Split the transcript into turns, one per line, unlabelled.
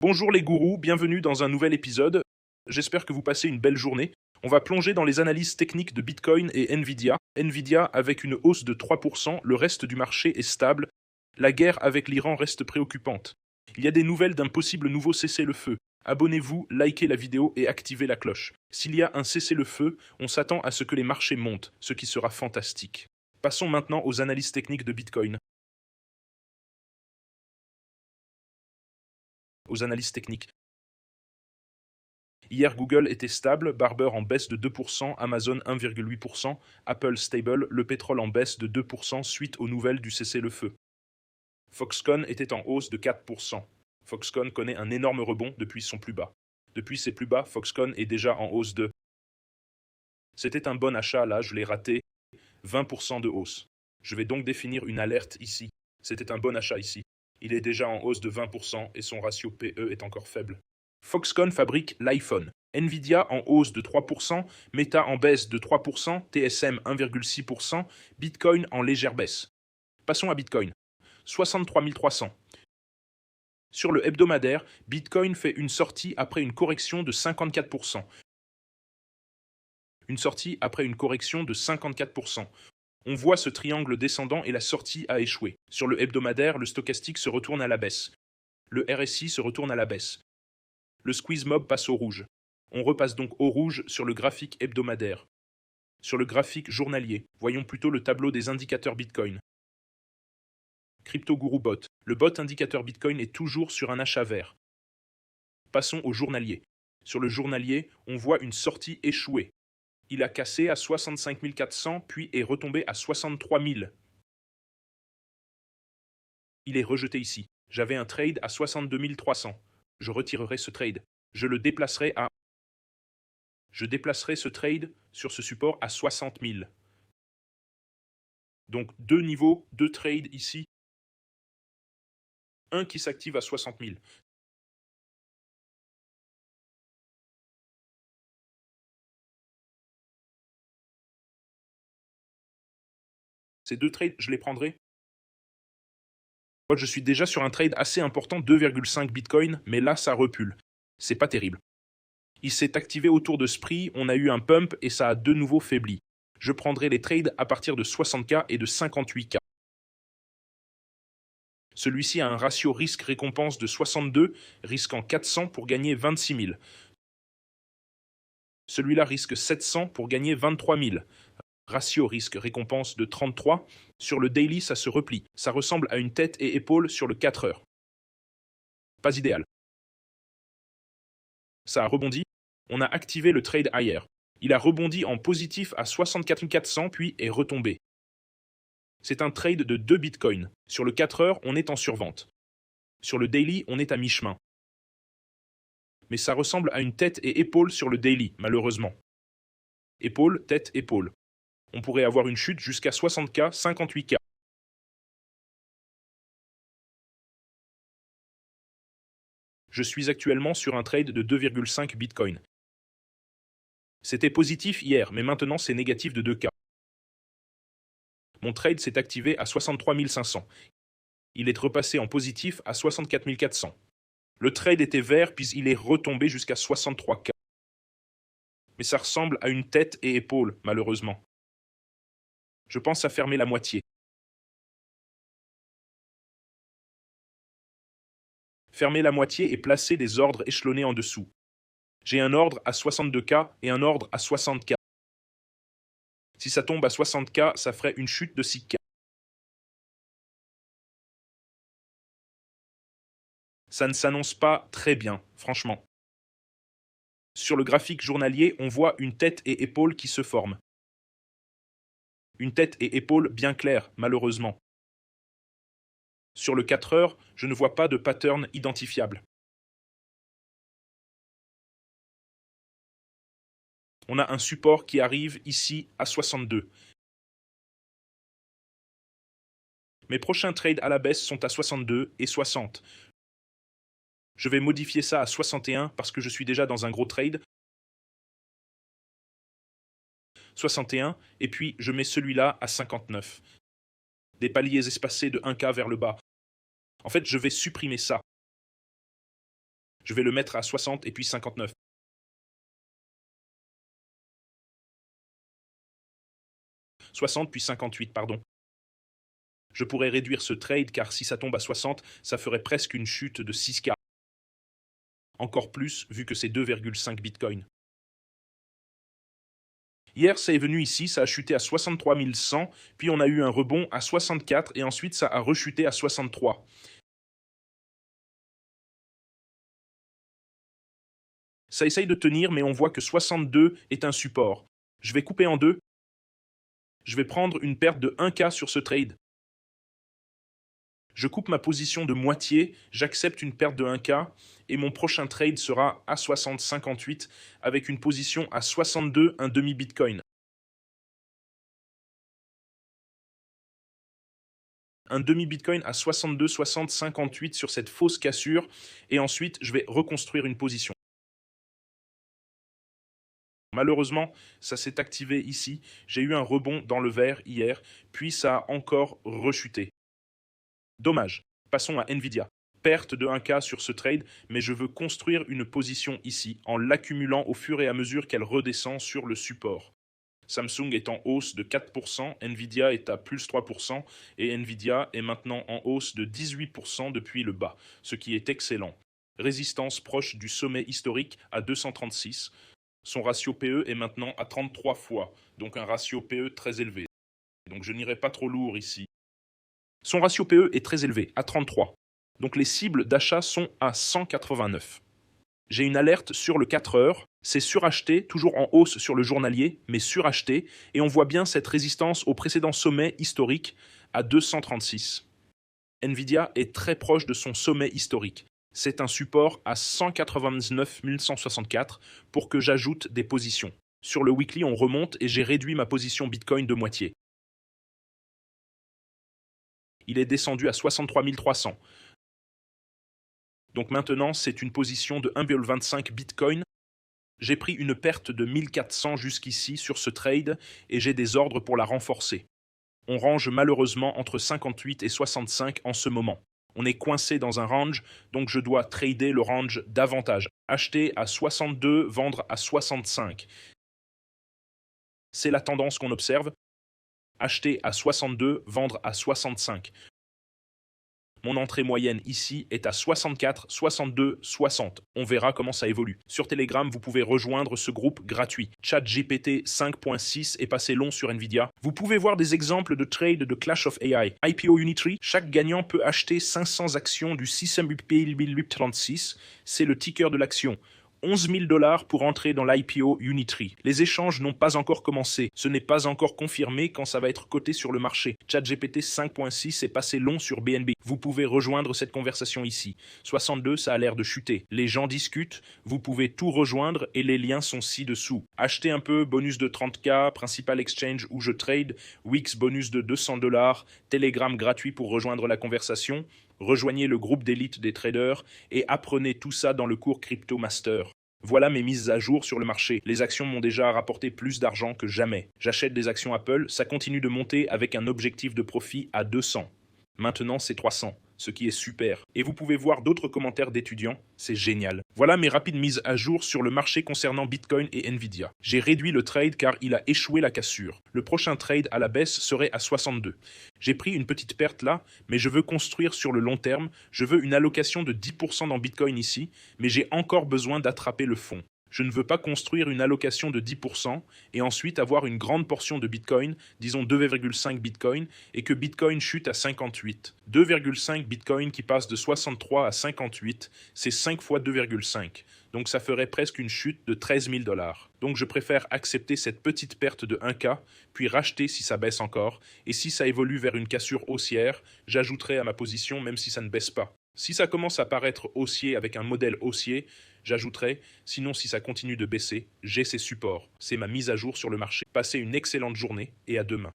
Bonjour les gourous, bienvenue dans un nouvel épisode. J'espère que vous passez une belle journée. On va plonger dans les analyses techniques de Bitcoin et Nvidia. Nvidia avec une hausse de 3%, le reste du marché est stable. La guerre avec l'Iran reste préoccupante. Il y a des nouvelles d'un possible nouveau cessez-le-feu. Abonnez-vous, likez la vidéo et activez la cloche. S'il y a un cessez-le-feu, on s'attend à ce que les marchés montent, ce qui sera fantastique. Passons maintenant aux analyses techniques de Bitcoin. Aux analyses techniques. Hier, Google était stable, Barber en baisse de 2%, Amazon 1,8%, Apple stable, le pétrole en baisse de 2% suite aux nouvelles du cessez-le-feu. Foxconn était en hausse de 4%. Foxconn connaît un énorme rebond depuis son plus bas. Depuis ses plus bas, Foxconn est déjà en hausse de... C'était un bon achat là, je l'ai raté, 20% de hausse. Je vais donc définir une alerte ici. C'était un bon achat ici. Il est déjà en hausse de 20% et son ratio PE est encore faible. Foxconn fabrique l'iPhone. Nvidia en hausse de 3%, Meta en baisse de 3%, TSM 1,6%, Bitcoin en légère baisse. Passons à Bitcoin. 63 300. Sur le hebdomadaire, Bitcoin fait une sortie après une correction de 54%. Une sortie après une correction de 54%. On voit ce triangle descendant et la sortie a échoué. Sur le hebdomadaire, le stochastique se retourne à la baisse. Le RSI se retourne à la baisse. Le squeeze mob passe au rouge. On repasse donc au rouge sur le graphique hebdomadaire. Sur le graphique journalier, voyons plutôt le tableau des indicateurs Bitcoin. Crypto Guru Bot. Le bot indicateur Bitcoin est toujours sur un achat vert. Passons au journalier. Sur le journalier, on voit une sortie échouée. Il a cassé à 65 400 puis est retombé à 63 000. Il est rejeté ici. J'avais un trade à 62 300. Je retirerai ce trade. Je déplacerai ce trade sur ce support à 60 000. Donc deux niveaux, deux trades ici. Un qui s'active à 60 000. Ces deux trades, je les prendrai. Moi, je suis déjà sur un trade assez important, 2,5 Bitcoin, mais là, ça recule. C'est pas terrible. Il s'est activé autour de ce prix, on a eu un pump et ça a de nouveau faibli. Je prendrai les trades à partir de 60K et de 58K. Celui-ci a un ratio risque-récompense de 62, risquant 400 pour gagner 26 000. Celui-là risque 700 pour gagner 23 000. Ratio risque-récompense de 33. Sur le daily, ça se replie. Ça ressemble à une tête et épaule sur le 4 heures. Pas idéal. Ça a rebondi. On a activé le trade hier. Il a rebondi en positif à 64 400 puis est retombé. C'est un trade de 2 bitcoins. Sur le 4 heures, on est en survente. Sur le daily, on est à mi-chemin. Mais ça ressemble à une tête et épaule sur le daily, malheureusement. Épaule, tête, épaule. On pourrait avoir une chute jusqu'à 60K, 58K. Je suis actuellement sur un trade de 2,5 Bitcoin. C'était positif hier, mais maintenant c'est négatif de 2K. Mon trade s'est activé à 63 500. Il est repassé en positif à 64 400. Le trade était vert, puis il est retombé jusqu'à 63K. Mais ça ressemble à une tête et épaule, malheureusement. Je pense à fermer la moitié. Fermer la moitié et placer des ordres échelonnés en dessous. J'ai un ordre à 62K et un ordre à 60K. Si ça tombe à 60K, ça ferait une chute de 6K. Ça ne s'annonce pas très bien, franchement. Sur le graphique journalier, on voit une tête et épaule qui se forment. Une tête et épaule bien claires, malheureusement. Sur le 4 heures, je ne vois pas de pattern identifiable. On a un support qui arrive ici à 62. Mes prochains trades à la baisse sont à 62 et 60. Je vais modifier ça à 61 parce que je suis déjà dans un gros trade. 61, et puis je mets celui-là à 59. Des paliers espacés de 1K vers le bas. En fait, je vais supprimer ça. Je vais le mettre à 60 et puis 59. « 60 puis 58, pardon. Je pourrais réduire ce trade car si ça tombe à 60, ça ferait presque une chute de 6K. Encore plus vu que c'est 2,5 Bitcoin. Hier, ça est venu ici, ça a chuté à 63 100, puis on a eu un rebond à 64 et ensuite ça a rechuté à 63. Ça essaye de tenir, mais on voit que 62 est un support. Je vais couper en deux. Je vais prendre une perte de 1K sur ce trade. Je coupe ma position de moitié, j'accepte une perte de 1K et mon prochain trade sera à 60,58 avec une position à 62, un demi-bitcoin. Un demi-bitcoin à 62, 60, 58 sur cette fausse cassure et ensuite je vais reconstruire une position. Malheureusement, ça s'est activé ici. J'ai eu un rebond dans le vert hier, puis ça a encore rechuté. Dommage. Passons à Nvidia. Perte de 1K sur ce trade, mais je veux construire une position ici, en l'accumulant au fur et à mesure qu'elle redescend sur le support. Samsung est en hausse de 4%, Nvidia est à plus 3%, et Nvidia est maintenant en hausse de 18% depuis le bas, ce qui est excellent. Résistance proche du sommet historique à 236. Son ratio PE est maintenant à 33 fois, donc un ratio PE très élevé. Donc je n'irai pas trop lourd ici. Son ratio PE est très élevé, à 33. Donc les cibles d'achat sont à 189. J'ai une alerte sur le 4 heures, c'est suracheté, toujours en hausse sur le journalier, mais suracheté, et on voit bien cette résistance au précédent sommet historique à 236. Nvidia est très proche de son sommet historique. C'est un support à 199 164 pour que j'ajoute des positions. Sur le weekly, on remonte et j'ai réduit ma position Bitcoin de moitié. Il est descendu à 63 300. Donc maintenant, c'est une position de 1,25 Bitcoin. J'ai pris une perte de 1400 jusqu'ici sur ce trade et j'ai des ordres pour la renforcer. On range malheureusement entre 58 et 65 en ce moment. On est coincé dans un range, donc je dois trader le range davantage. Acheter à 62, vendre à 65. C'est la tendance qu'on observe. Acheter à 62, vendre à 65. Mon entrée moyenne ici est à 64, 62, 60. On verra comment ça évolue. Sur Telegram, vous pouvez rejoindre ce groupe gratuit. ChatGPT 5.6 est passé long sur Nvidia. Vous pouvez voir des exemples de trades de Clash of AI. IPO Unitree, chaque gagnant peut acheter 500 actions du SysMP36. C'est le ticker de l'action. 11 000 $ pour entrer dans l'IPO Unitree. Les échanges n'ont pas encore commencé. Ce n'est pas encore confirmé quand ça va être coté sur le marché. ChatGPT 5.6 est passé long sur BNB. Vous pouvez rejoindre cette conversation ici. 62, ça a l'air de chuter. Les gens discutent. Vous pouvez tout rejoindre et les liens sont ci-dessous. Achetez un peu, bonus de 30K, principal exchange où je trade, Wix bonus de 200 $, Telegram gratuit pour rejoindre la conversation. Rejoignez le groupe d'élite des traders et apprenez tout ça dans le cours Crypto Master. Voilà mes mises à jour sur le marché. Les actions m'ont déjà rapporté plus d'argent que jamais. J'achète des actions Apple, ça continue de monter avec un objectif de profit à 200. Maintenant, c'est 300, ce qui est super. Et vous pouvez voir d'autres commentaires d'étudiants, c'est génial. Voilà mes rapides mises à jour sur le marché concernant Bitcoin et Nvidia. J'ai réduit le trade car il a échoué la cassure. Le prochain trade à la baisse serait à 62. J'ai pris une petite perte là, mais je veux construire sur le long terme. Je veux une allocation de 10% dans Bitcoin ici, mais j'ai encore besoin d'attraper le fond. Je ne veux pas construire une allocation de 10% et ensuite avoir une grande portion de Bitcoin, disons 2,5 Bitcoin, et que Bitcoin chute à 58. 2,5 Bitcoin qui passe de 63 à 58, c'est 5 fois 2,5. Donc ça ferait presque une chute de 13 000 $. Donc je préfère accepter cette petite perte de 1K, puis racheter si ça baisse encore, et si ça évolue vers une cassure haussière, j'ajouterai à ma position même si ça ne baisse pas. Si ça commence à paraître haussier avec un modèle haussier, j'ajouterai, sinon si ça continue de baisser, j'ai ces supports. C'est ma mise à jour sur le marché. Passez une excellente journée et à demain.